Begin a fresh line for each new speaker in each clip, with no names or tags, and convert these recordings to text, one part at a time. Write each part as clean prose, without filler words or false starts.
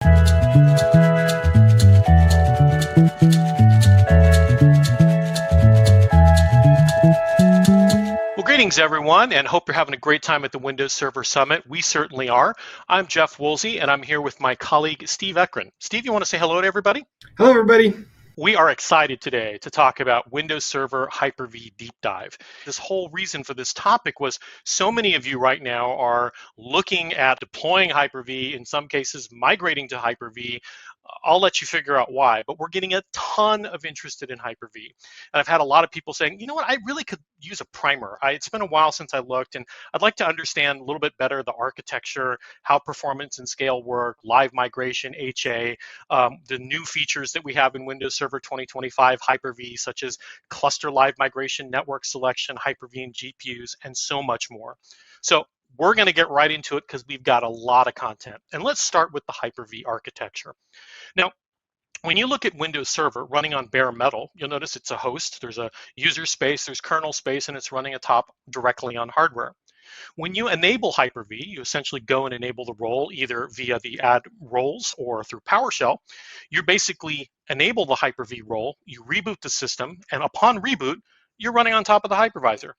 Well, greetings everyone, and hope you're having a great time at the Windows Server Summit. We certainly are. I'm Jeff Woolsey, and I'm here with my colleague Steve Ekren. Steve, you want to say hello to everybody?
Hello, everybody.
We are excited today to talk about Windows Server Hyper-V Deep Dive. This whole reason for this topic was so many of you right now are looking at deploying Hyper-V, in some cases migrating to Hyper-V. I'll let you figure out why, but we're getting a ton of interest in Hyper-V. And I've had a lot of people saying, you know what, I really could use a primer. It's been a while since I looked, and I'd like to understand a little bit better the architecture, how performance and scale work, live migration, HA, the new features that we have in Windows Server 2025 Hyper-V, such as cluster live migration, network selection, Hyper-V and GPUs, and so much more. So we're going to get right into it because we've got a lot of content. And let's start with the Hyper-V architecture. Now, when you look at Windows Server running on bare metal, you'll notice it's a host, there's a user space, there's kernel space, and it's running atop directly on hardware. When you enable Hyper-V, you essentially go and enable the role either via the add roles or through PowerShell. You basically enable the Hyper-V role, you reboot the system, and upon reboot, you're running on top of the hypervisor.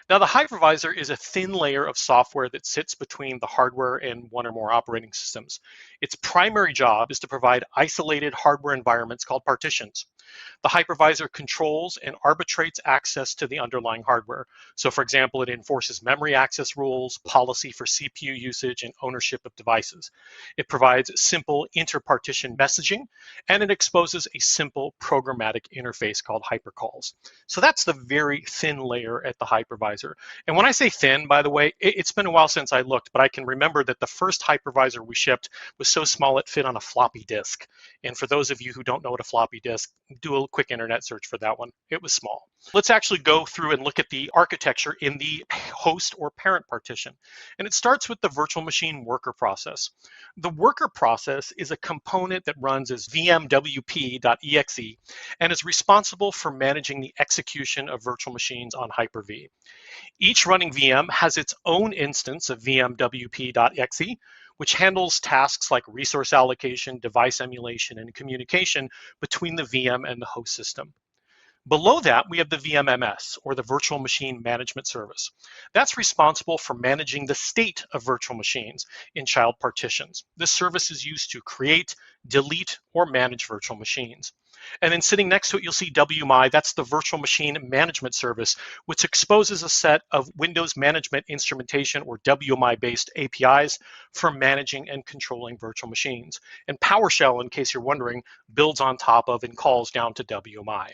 Now, the hypervisor is a thin layer of software that sits between the hardware and one or more operating systems. Its primary job is to provide isolated hardware environments called partitions. The hypervisor controls and arbitrates access to the underlying hardware. So, for example, it enforces memory access rules, policy for CPU usage, and ownership of devices. It provides simple inter-partition messaging, and it exposes a simple programmatic interface called hypercalls. So that's the very thin layer at the hypervisor. And when I say thin, by the way, it's been a while since I looked, but I can remember that the first hypervisor we shipped was so small it fit on a floppy disk. And for those of you who don't know what a floppy disk, do a quick internet search for that one. It was small. Let's actually go through and look at the architecture in the host or parent partition. And it starts with the virtual machine worker process. The worker process is a component that runs as vmwp.exe and is responsible for managing the execution of virtual machines on Hyper-V. Each running VM has its own instance of vmwp.exe, which handles tasks like resource allocation, device emulation, and communication between the VM and the host system. Below that, we have the VMMS, or the Virtual Machine Management Service. That's responsible for managing the state of virtual machines in child partitions. This service is used to create, delete, or manage virtual machines. And then sitting next to it, you'll see WMI. That's the Virtual Machine Management Service, which exposes a set of Windows Management Instrumentation, or WMI-based APIs for managing and controlling virtual machines. And PowerShell, in case you're wondering, builds on top of and calls down to WMI.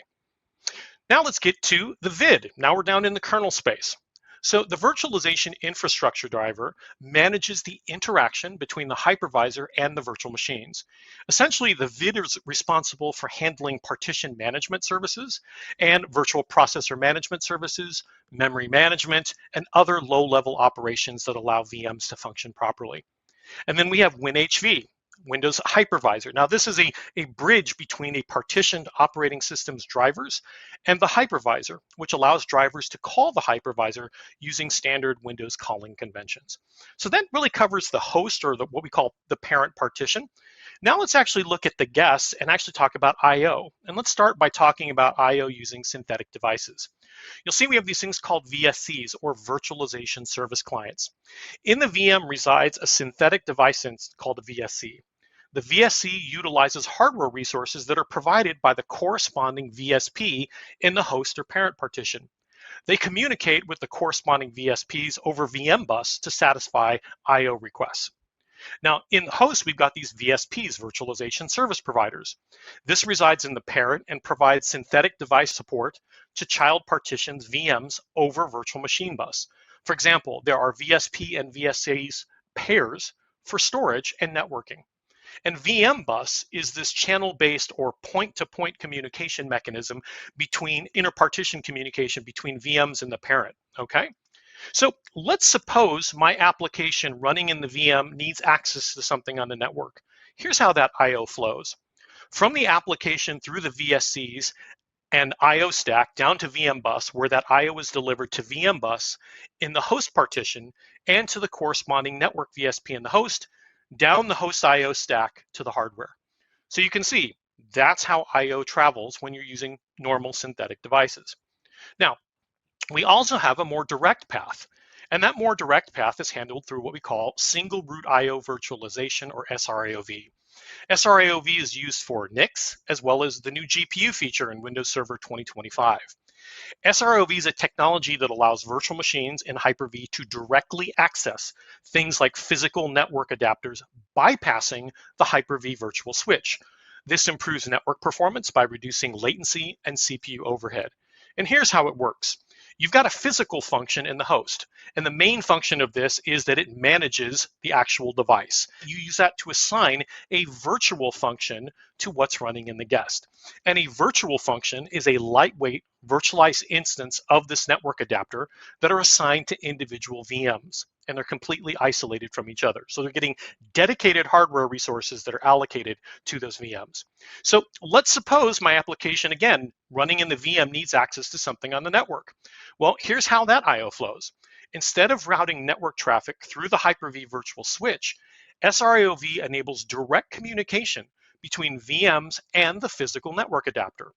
Now let's get to the VID. Now we're down in the kernel space. So the virtualization infrastructure driver manages the interaction between the hypervisor and the virtual machines. Essentially, the VID is responsible for handling partition management services and virtual processor management services, memory management, and other low-level operations that allow VMs to function properly. And then we have WinHV, Windows Hypervisor. Now, this is a bridge between a partitioned operating system's drivers and the hypervisor, which allows drivers to call the hypervisor using standard Windows calling conventions. So that really covers the host, or what we call the parent partition. Now let's actually look at the guests and actually talk about I/O. And let's start by talking about I/O using synthetic devices. You'll see we have these things called VSCs, or virtualization service clients. In the VM resides a synthetic device called a VSC. The VSC utilizes hardware resources that are provided by the corresponding VSP in the host or parent partition. They communicate with the corresponding VSPs over VM bus to satisfy I/O requests. Now, in the host, we've got these VSPs, virtualization service providers. This resides in the parent and provides synthetic device support to child partitions VMs over virtual machine bus. For example, there are VSP and VSAs pairs for storage and networking. And VM bus is this channel-based or point-to-point communication mechanism between interpartition communication between VMs and the parent, okay? So let's suppose my application running in the VM needs access to something on the network. Here's how that I/O flows. From the application through the VSCs and I/O stack down to VM bus, where that I/O is delivered to VM bus in the host partition and to the corresponding network VSP in the host, down the host I/O stack to the hardware. So you can see that's how I/O travels when you're using normal synthetic devices. Now, we also have a more direct path, and that more direct path is handled through what we call single root I/O virtualization, or SR-IOV. SR-IOV is used for NICs as well as the new GPU feature in Windows Server 2025. SR-IOV is a technology that allows virtual machines in Hyper-V to directly access things like physical network adapters, bypassing the Hyper-V virtual switch. This improves network performance by reducing latency and CPU overhead. And here's how it works. You've got a physical function in the host, and the main function of this is that it manages the actual device. You use that to assign a virtual function to what's running in the guest. And a virtual function is a lightweight virtualized instance of this network adapter that are assigned to individual VMs, and they're completely isolated from each other. So they're getting dedicated hardware resources that are allocated to those VMs. So let's suppose my application, again, running in the VM, needs access to something on the network. Well, here's how that I/O flows. Instead of routing network traffic through the Hyper-V virtual switch, SR-IOV enables direct communication between VMs and the physical network adapter.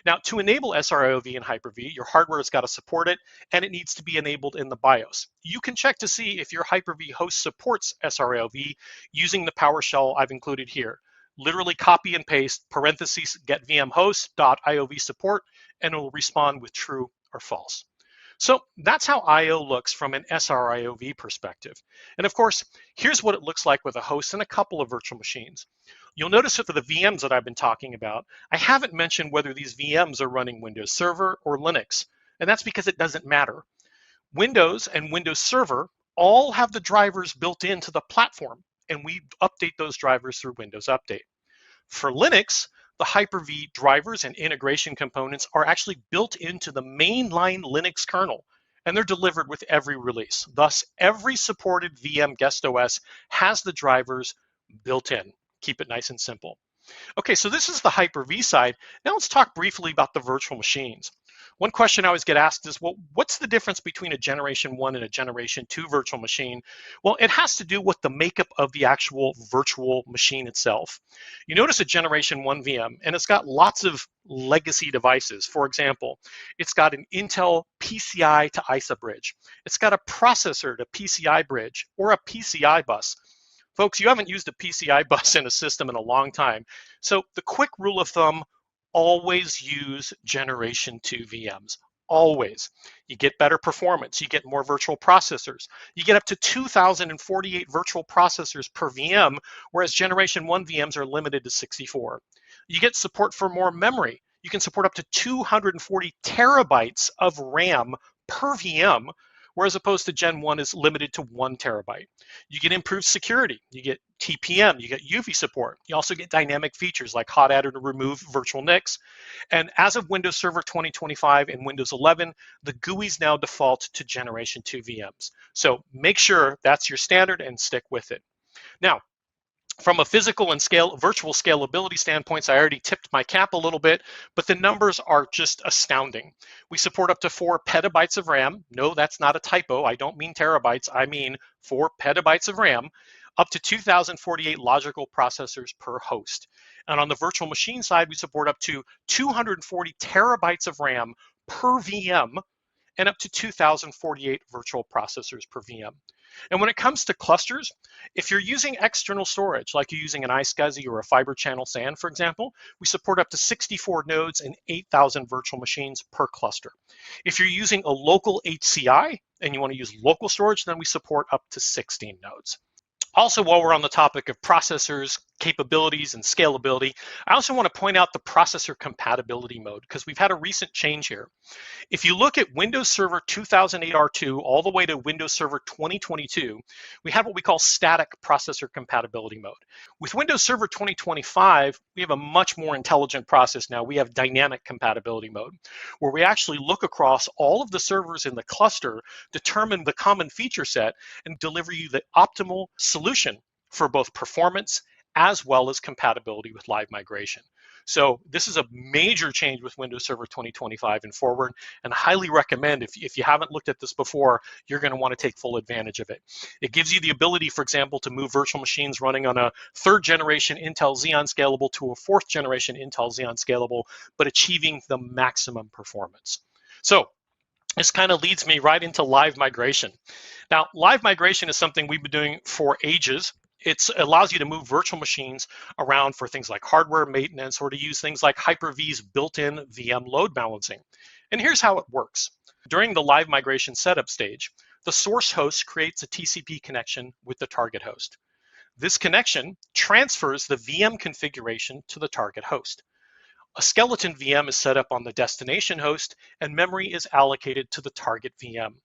Now, to enable SR-IOV in Hyper-V, your hardware has got to support it, and it needs to be enabled in the BIOS. You can check to see if your Hyper-V host supports SR-IOV using the PowerShell I've included here. Literally copy and paste parentheses get VM host.iov support, and it will respond with true or false. So that's how I/O looks from an SR-IOV perspective. And of course, here's what it looks like with a host and a couple of virtual machines. You'll notice that for the VMs that I've been talking about, I haven't mentioned whether these VMs are running Windows Server or Linux, and that's because it doesn't matter. Windows and Windows Server all have the drivers built into the platform, and we update those drivers through Windows Update. For Linux, the Hyper-V drivers and integration components are actually built into the mainline Linux kernel, and they're delivered with every release. Thus, every supported VM guest OS has the drivers built in. Keep it nice and simple. Okay, so this is the Hyper-V side. Now let's talk briefly about the virtual machines. One question I always get asked is, well, what's the difference between a Generation 1 and a Generation 2 virtual machine? Well, it has to do with the makeup of the actual virtual machine itself. You notice a Generation 1 VM, and it's got lots of legacy devices. For example, it's got an Intel PCI to ISA bridge. It's got a processor to PCI bridge or a PCI bus. Folks, you haven't used a PCI bus in a system in a long time. So the quick rule of thumb, always use Generation 2 VMs, always. You get better performance, you get more virtual processors. You get up to 2,048 virtual processors per VM, whereas Generation 1 VMs are limited to 64. You get support for more memory. You can support up to 240 terabytes of RAM per VM, whereas opposed to Gen 1 is limited to 1 terabyte. You get improved security, you get TPM, you get UV support. You also get dynamic features like hot adder to remove virtual NICs. And as of Windows Server 2025 and Windows 11, the GUIs now default to Generation 2 VMs. So make sure that's your standard and stick with it. Now, from a physical and virtual scalability standpoints, I already tipped my cap a little bit, but the numbers are just astounding. We support up to 4 petabytes of RAM. No, that's not a typo. I don't mean terabytes. I mean 4 petabytes of RAM, up to 2,048 logical processors per host. And on the virtual machine side, we support up to 240 terabytes of RAM per VM and up to 2,048 virtual processors per VM. And when it comes to clusters, if you're using external storage, like you're using an iSCSI or a fiber channel SAN, for example, we support up to 64 nodes and 8,000 virtual machines per cluster. If you're using a local HCI and you want to use local storage, then we support up to 16 nodes. Also, while we're on the topic of processors, capabilities, and scalability, I also want to point out the processor compatibility mode, because we've had a recent change here. If you look at Windows Server 2008 R2 all the way to Windows Server 2022, we have what we call static processor compatibility mode. With Windows Server 2025, we have a much more intelligent process now. We have dynamic compatibility mode, where we actually look across all of the servers in the cluster, determine the common feature set, and deliver you the optimal solution for both performance as well as compatibility with live migration. So this is a major change with Windows Server 2025 and forward, and highly recommend if you haven't looked at this before, you're going to want to take full advantage of it. It gives you the ability, for example, to move virtual machines running on a 3rd generation Intel Xeon Scalable to a 4th generation Intel Xeon Scalable, but achieving the maximum performance. So this kind of leads me right into live migration. Now, live migration is something we've been doing for ages. It allows you to move virtual machines around for things like hardware maintenance or to use things like Hyper-V's built-in VM load balancing. And here's how it works. During the live migration setup stage, the source host creates a TCP connection with the target host. This connection transfers the VM configuration to the target host. A skeleton VM is set up on the destination host, and memory is allocated to the target VM.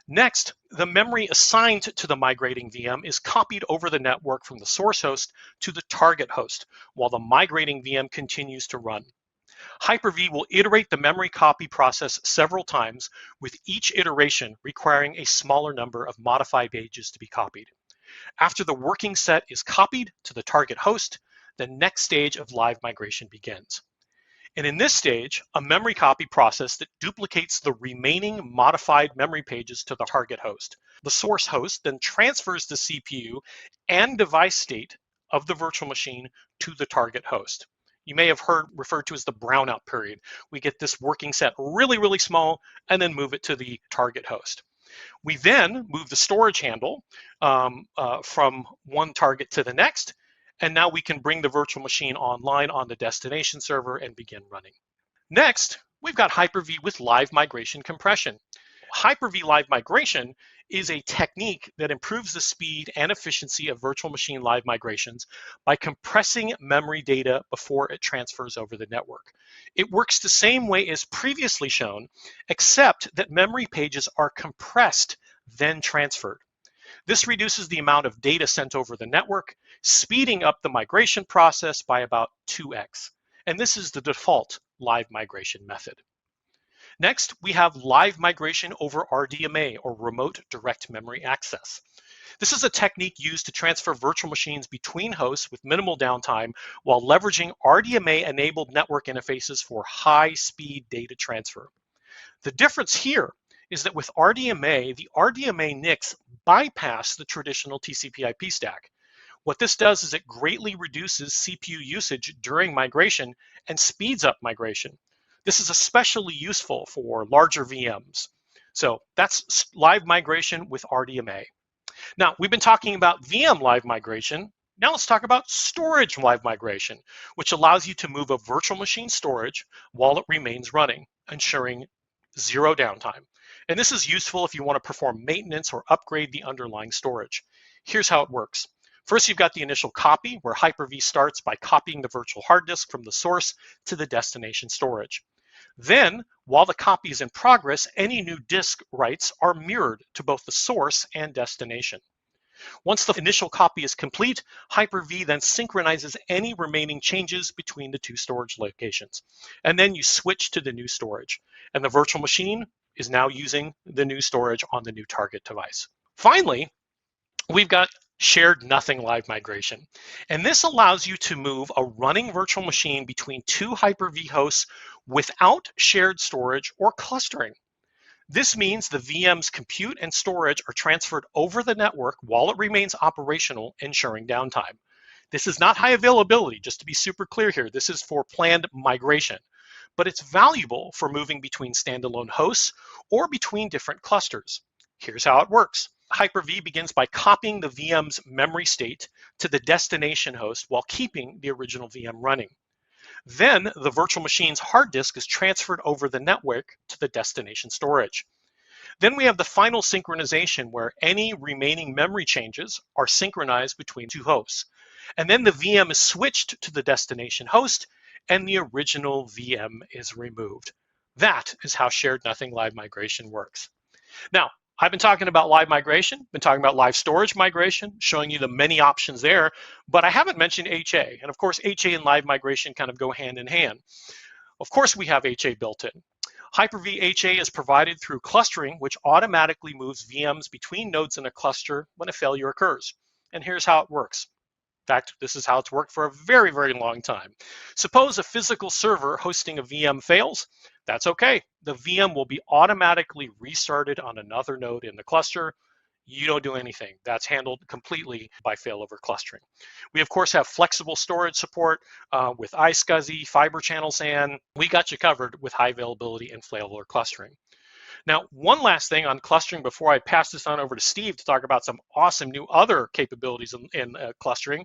Next, the memory assigned to the migrating VM is copied over the network from the source host to the target host, while the migrating VM continues to run. Hyper-V will iterate the memory copy process several times, with each iteration requiring a smaller number of modified pages to be copied. After the working set is copied to the target host, the next stage of live migration begins. And in this stage, a memory copy process that duplicates the remaining modified memory pages to the target host. The source host then transfers the CPU and device state of the virtual machine to the target host. You may have heard referred to as the brownout period. We get this working set really, really small and then move it to the target host. We then move the storage handle from one target to the next, and now we can bring the virtual machine online on the destination server and begin running. Next, we've got Hyper-V with live migration compression. Hyper-V live migration is a technique that improves the speed and efficiency of virtual machine live migrations by compressing memory data before it transfers over the network. It works the same way as previously shown, except that memory pages are compressed, then transferred. This reduces the amount of data sent over the network, speeding up the migration process by about 2x. And this is the default live migration method. Next, we have live migration over RDMA, or Remote Direct Memory Access. This is a technique used to transfer virtual machines between hosts with minimal downtime while leveraging RDMA-enabled network interfaces for high-speed data transfer. The difference here is that with RDMA, the RDMA NICs bypass the traditional TCP/IP stack. What this does is it greatly reduces CPU usage during migration and speeds up migration. This is especially useful for larger VMs. So that's live migration with RDMA. Now, we've been talking about VM live migration. Now let's talk about storage live migration, which allows you to move a virtual machine storage while it remains running, ensuring zero downtime. And this is useful if you want to perform maintenance or upgrade the underlying storage. Here's how it works. First, you've got the initial copy, where Hyper-V starts by copying the virtual hard disk from the source to the destination storage. Then, while the copy is in progress, any new disk writes are mirrored to both the source and destination. Once the initial copy is complete, Hyper-V then synchronizes any remaining changes between the two storage locations. And then you switch to the new storage. And the virtual machine is now using the new storage on the new target device. Finally, we've got shared nothing live migration. And this allows you to move a running virtual machine between two Hyper-V hosts without shared storage or clustering. This means the VM's compute and storage are transferred over the network while it remains operational, ensuring downtime. This is not high availability, just to be super clear here. This is for planned migration, but it's valuable for moving between standalone hosts or between different clusters. Here's how it works. Hyper-V begins by copying the VM's memory state to the destination host while keeping the original VM running. Then the virtual machine's hard disk is transferred over the network to the destination storage. Then we have the final synchronization, where any remaining memory changes are synchronized between two hosts. And then the VM is switched to the destination host and the original VM is removed. That is how shared nothing live migration works. Now, I've been talking about live migration, been talking about live storage migration, showing you the many options there, but I haven't mentioned HA. And of course, HA and live migration kind of go hand in hand. Of course, we have HA built in. Hyper-V HA is provided through clustering, which automatically moves VMs between nodes in a cluster when a failure occurs. And here's how it works. fact, this is how it's worked for a very, very long time. Suppose a physical server hosting a VM fails. That's okay. The VM will be automatically restarted on another node in the cluster. You don't do anything. That's handled completely by failover clustering. We, of course, have flexible storage support with iSCSI, Fiber Channel SAN. We got you covered with high availability and failover clustering. Now, one last thing on clustering before I pass this on over to Steve to talk about some awesome new other capabilities in clustering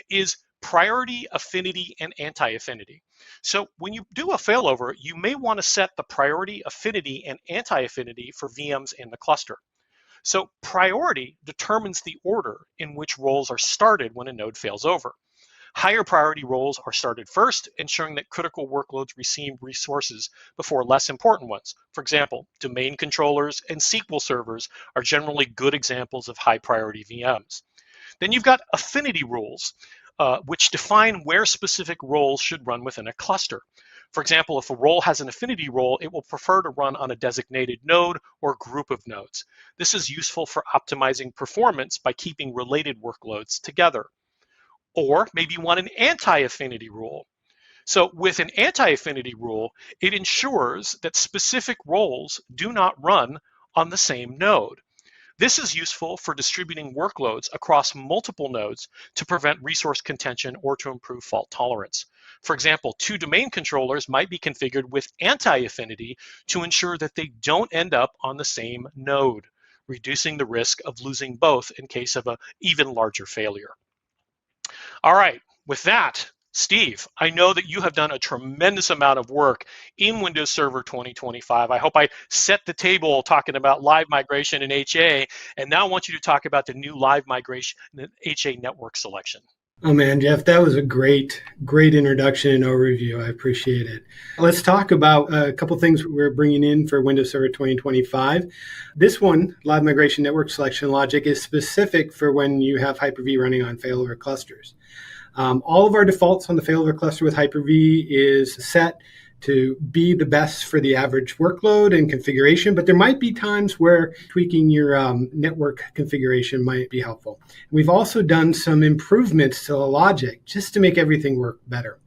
is priority, affinity, and anti-affinity. So when you do a failover, you may want to set the priority, affinity, and anti-affinity for VMs in the cluster. So priority determines the order in which roles are started when a node fails over. Higher priority roles are started first, ensuring that critical workloads receive resources before less important ones. For example, domain controllers and SQL servers are generally good examples of high priority VMs. Then you've got affinity rules, which define where specific roles should run within a cluster. For example, if a role has an affinity role, it will prefer to run on a designated node or group of nodes. This is useful for optimizing performance by keeping related workloads together. Or maybe you want an anti-affinity rule. So with an anti-affinity rule, it ensures that specific roles do not run on the same node. This is useful for distributing workloads across multiple nodes to prevent resource contention or to improve fault tolerance. For example, two domain controllers might be configured with anti-affinity to ensure that they don't end up on the same node, reducing the risk of losing both in case of an even larger failure. All right, with that, Steve, I know that you have done a tremendous amount of work in Windows Server 2025. I hope I set the table talking about live migration and HA, and now I want you to talk about the new live migration and HA network selection.
Oh man, Jeff, that was a great introduction and overview. I appreciate it. Let's talk about a couple things we're bringing in for Windows Server 2025. This one, live migration network selection logic, is specific for when you have Hyper-V running on failover clusters. All of our defaults on the failover cluster with Hyper-V is set to be the best for the average workload and configuration, but there might be times where tweaking your network configuration might be helpful. We've also done some improvements to the logic just to make everything work better.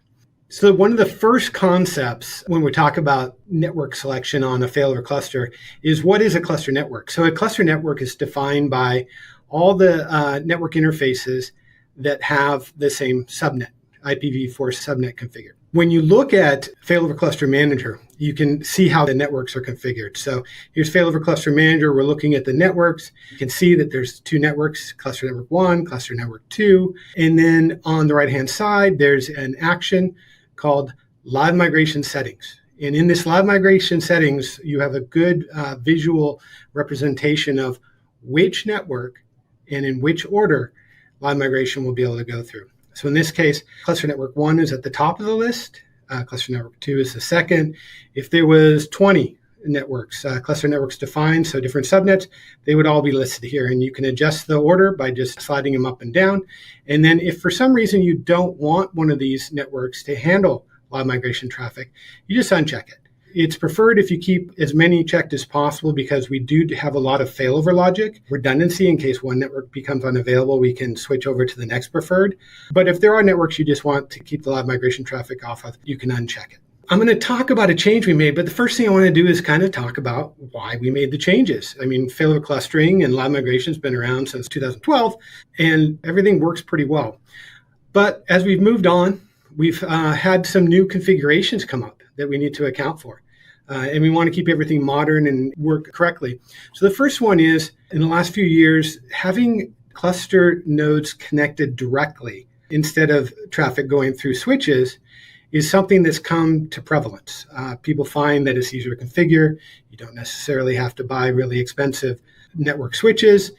So one of the first concepts when we talk about network selection on a failover cluster is what is a cluster network? So a cluster network is defined by all the network interfaces that have the same subnet, IPv4 subnet configured. When you look at Failover Cluster Manager, you can see how the networks are configured. So here's Failover Cluster Manager. We're looking at the networks. You can see that there's two networks, Cluster Network 1, Cluster Network 2. And then on the right-hand side, there's an action called Live Migration Settings. And in this Live Migration Settings, you have a good visual representation of which network and in which order live migration will be able to go through. So in this case, Cluster Network 1 is at the top of the list. Cluster Network 2 is the second. If there was 20 networks, cluster networks defined, so different subnets, they would all be listed here. And you can adjust the order by just sliding them up and down. And then if for some reason you don't want one of these networks to handle live migration traffic, you just uncheck it. It's preferred if you keep as many checked as possible because we do have a lot of failover logic, redundancy in case one network becomes unavailable, we can switch over to the next preferred. But if there are networks you just want to keep the live migration traffic off of, you can uncheck it. I'm going to talk about a change we made, but the first thing I want to do is kind of talk about why we made the changes. I mean, failover clustering and live migration has been around since 2012, and everything works pretty well. But as we've moved on, we've had some new configurations come up that we need to account for. And we want to keep everything modern and work correctly. So the first one is, in the last few years, having cluster nodes connected directly instead of traffic going through switches is something that's come to prevalence. People find that it's easier to configure. You don't necessarily have to buy really expensive network switches,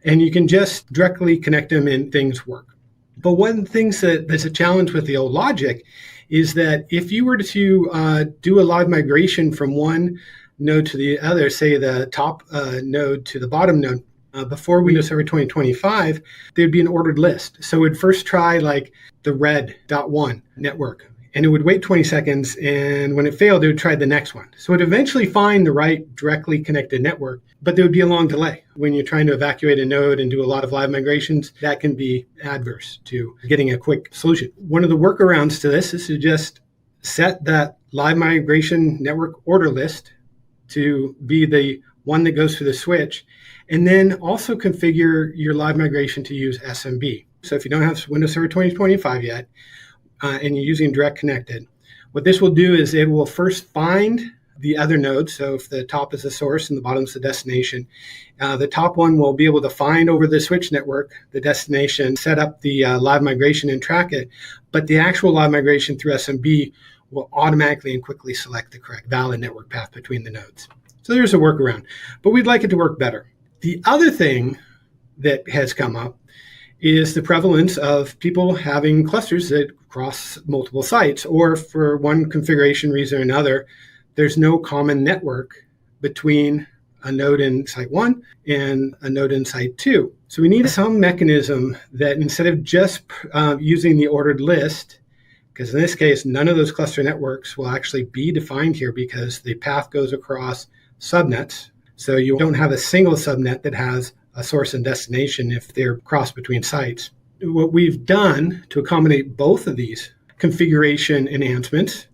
and you can just directly connect them and things work. But one of the things that's a challenge with the old logic is that if you were to do a live migration from one node to the other, say the top node to the bottom node, before Windows Server 2025, there'd be an ordered list. So we'd first try like the red.1 network, and it would wait 20 seconds. And when it failed, it would try the next one. So it would eventually find the right directly connected network, but there would be a long delay. When you're trying to evacuate a node and do a lot of live migrations, that can be adverse to getting a quick solution. One of the workarounds to this is to just set that live migration network order list to be the one that goes through the switch, and then also configure your live migration to use SMB. So if you don't have Windows Server 2025 yet, and you're using direct connected, what this will do is it will first find the other nodes. So if the top is the source and the bottom is the destination, the top one will be able to find over the switch network the destination, set up the live migration and track it. But the actual live migration through SMB will automatically and quickly select the correct valid network path between the nodes. So there's a workaround, but we'd like it to work better. The other thing that has come up is the prevalence of people having clusters that cross multiple sites, or for one configuration reason or another, there's no common network between a node in site 1 and a node in site 2. So we need some mechanism that instead of just using the ordered list, because in this case, none of those cluster networks will actually be defined here because the path goes across subnets. So you don't have a single subnet that has a source and destination if they're crossed between sites. What we've done to accommodate both of these configuration enhancements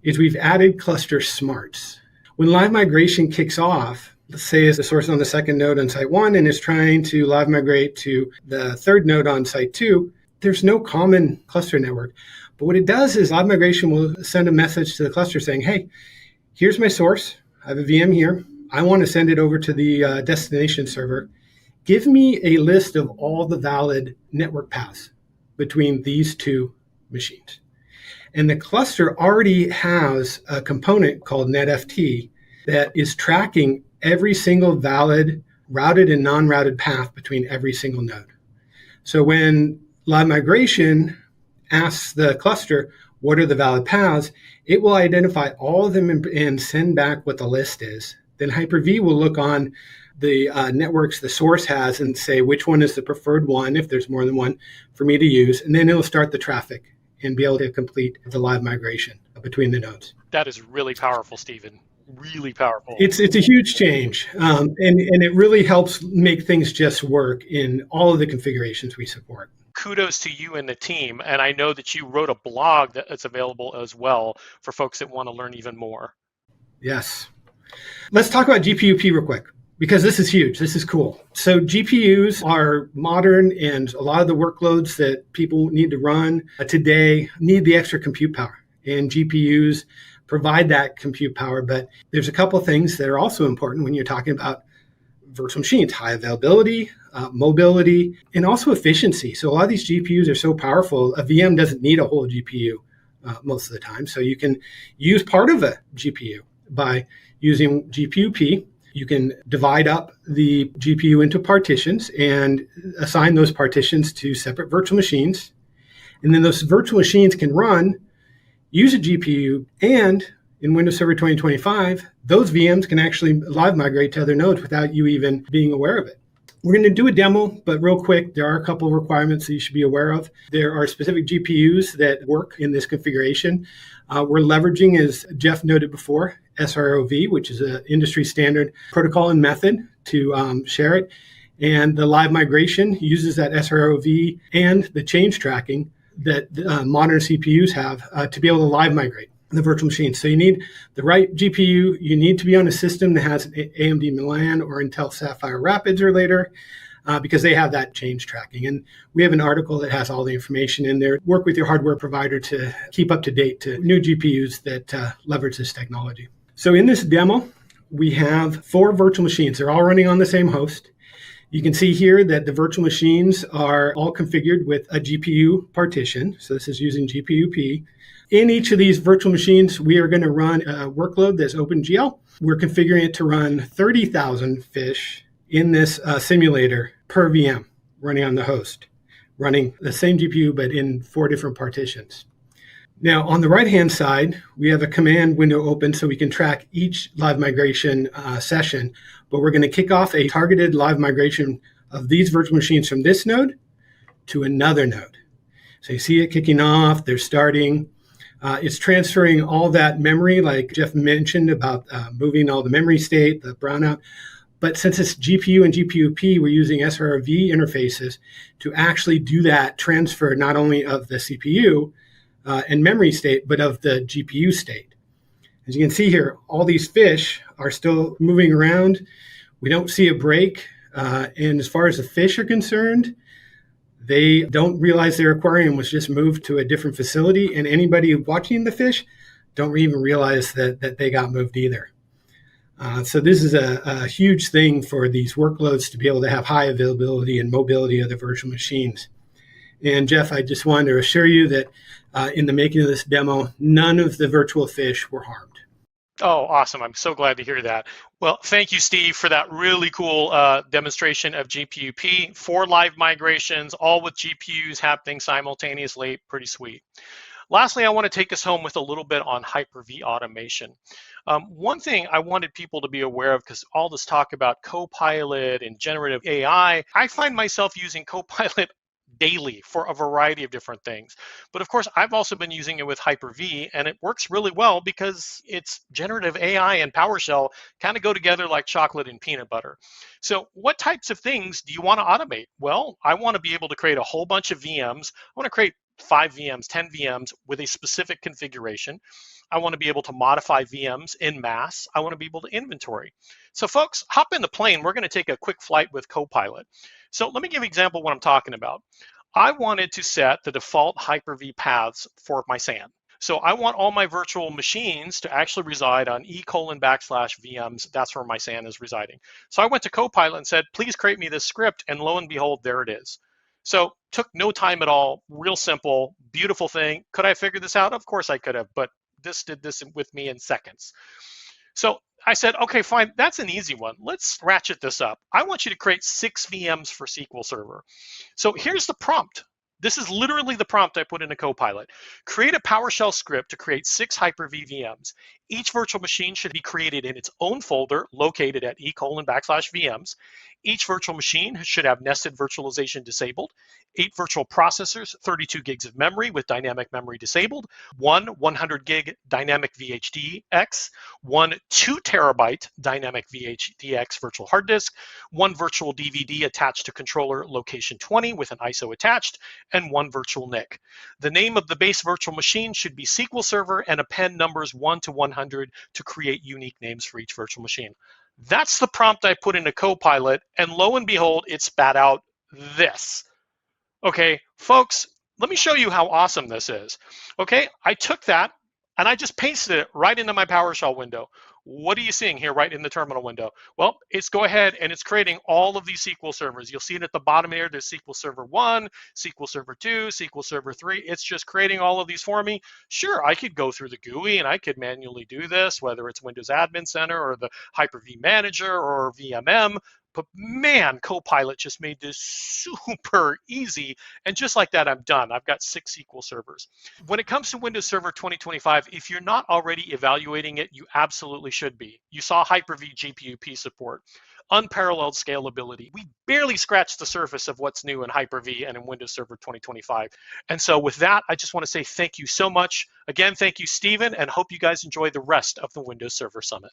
is we've added cluster smarts. When live migration kicks off, let's say is the source on the second node on site 1 and is trying to live migrate to the third node on site 2, there's no common cluster network. But what it does is live migration will send a message to the cluster saying, hey, here's my source. I have a VM here. I want to send it over to the destination server. Give me a list of all the valid network paths between these two machines. And the cluster already has a component called netft that is tracking every single valid routed and non-routed path between every single node. So when live migration asks the cluster, what are the valid paths, it will identify all of them and send back what the list is. Then Hyper-V will look on the networks the source has and say which one is the preferred one, if there's more than one, for me to use. And then it'll start the traffic and be able to complete the live migration between the nodes.
That is really powerful, Stephen. Really powerful.
It's a huge change, and it really helps make things just work in all of the configurations we support.
Kudos to you and the team. And I know that you wrote a blog that's available as well for folks that want to learn even more.
Yes. Let's talk about GPU-P real quick, because this is huge. This is cool. So GPUs are modern, and a lot of the workloads that people need to run today need the extra compute power. And GPUs provide that compute power. But there's a couple of things that are also important when you're talking about virtual machines: high availability, mobility, and also efficiency. So a lot of these GPUs are so powerful, a VM doesn't need a whole GPU most of the time. So you can use part of a GPU by using GPU-P. You can divide up the GPU into partitions and assign those partitions to separate virtual machines. And then those virtual machines can use a GPU, and in Windows Server 2025, those VMs can actually live migrate to other nodes without you even being aware of it. We're going to do a demo, but real quick, there are a couple of requirements that you should be aware of. There are specific GPUs that work in this configuration. We're leveraging, as Jeff noted before, SR-IOV, which is an industry standard protocol and method to share it. And the live migration uses that SR-IOV and the change tracking that modern CPUs have to be able to live migrate the virtual machine. So you need the right GPU. You need to be on a system that has an AMD Milan or Intel Sapphire Rapids or later, because they have that change tracking. And we have an article that has all the information in there. Work with your hardware provider to keep up to date to new GPUs that leverage this technology. So in this demo, we have 4 virtual machines. They're all running on the same host. You can see here that the virtual machines are all configured with a GPU partition. So this is using GPU-P. In each of these virtual machines, we are going to run a workload that's OpenGL. We're configuring it to run 30,000 fish in this simulator per VM running on the host, running the same GPU, but in 4 different partitions. Now, on the right-hand side, we have a command window open so we can track each live migration session, but we're going to kick off a targeted live migration of these virtual machines from this node to another node. So you see it kicking off, they're starting. It's transferring all that memory, like Jeff mentioned about moving all the memory state, the brownout. But since it's GPU and GPU-P, we're using SR-IOV interfaces to actually do that transfer not only of the CPU and memory state, but of the GPU state. As you can see here, all these fish are still moving around. We don't see a break. And as far as the fish are concerned, they don't realize their aquarium was just moved to a different facility. And anybody watching the fish don't even realize that they got moved either. So this is a huge thing for these workloads to be able to have high availability and mobility of the virtual machines. And Jeff, I just wanted to assure you that in the making of this demo, none of the virtual fish were harmed.
Oh, awesome. I'm so glad to hear that. Well, thank you, Steve, for that really cool demonstration of GPU-P. 4 live migrations, all with GPUs happening simultaneously. Pretty sweet. Lastly, I want to take us home with a little bit on Hyper-V automation. One thing I wanted people to be aware of, because all this talk about Copilot and generative AI, I find myself using Copilot daily for a variety of different things. But of course, I've also been using it with Hyper-V, and it works really well because it's generative AI and PowerShell kind of go together like chocolate and peanut butter. So what types of things do you want to automate? Well, I want to be able to create a whole bunch of VMs. I want to create 5 VMs, 10 VMs with a specific configuration. I want to be able to modify VMs in mass. I want to be able to inventory. So folks, hop in the plane. We're going to take a quick flight with Copilot. So let me give you an example of what I'm talking about. I wanted to set the default Hyper-V paths for my SAN. So I want all my virtual machines to actually reside on e:\VMs. That's where my SAN is residing. So I went to Copilot and said, please create me this script, and lo and behold, there it is. So took no time at all, real simple, beautiful thing. Could I figure this out? Of course I could have, but this did this with me in seconds. So I said, okay, fine, that's an easy one. Let's ratchet this up. I want you to create 6 VMs for SQL Server. So here's the prompt. This is literally the prompt I put into Copilot. Create a PowerShell script to create 6 Hyper-V VMs. Each virtual machine should be created in its own folder located at e:\VMs. Each virtual machine should have nested virtualization disabled, 8 virtual processors, 32 gigs of memory with dynamic memory disabled, 1 100 gig dynamic VHDX, 1 2 terabyte dynamic VHDX virtual hard disk, 1 virtual DVD attached to controller location 20 with an ISO attached, and 1 virtual NIC. The name of the base virtual machine should be SQL Server and append numbers 1 to 100 to create unique names for each virtual machine. That's the prompt I put into Copilot, and lo and behold, it spat out this. Okay, folks, let me show you how awesome this is. Okay, I took that and I just pasted it right into my PowerShell window. What are you seeing here right in the terminal window? Well, it's go ahead and it's creating all of these SQL servers. You'll see it at the bottom here. There's SQL Server 1, SQL Server 2, SQL Server 3. It's just creating all of these for me. Sure, I could go through the GUI and I could manually do this, whether it's Windows Admin Center or the Hyper-V Manager or VMM. But man, Copilot just made this super easy. And just like that, I'm done. I've got 6 SQL servers. When it comes to Windows Server 2025, if you're not already evaluating it, you absolutely should be. You saw Hyper-V GPU-P support, unparalleled scalability. We barely scratched the surface of what's new in Hyper-V and in Windows Server 2025. And so with that, I just want to say thank you so much. Again, thank you, Stephen, and hope you guys enjoy the rest of the Windows Server Summit.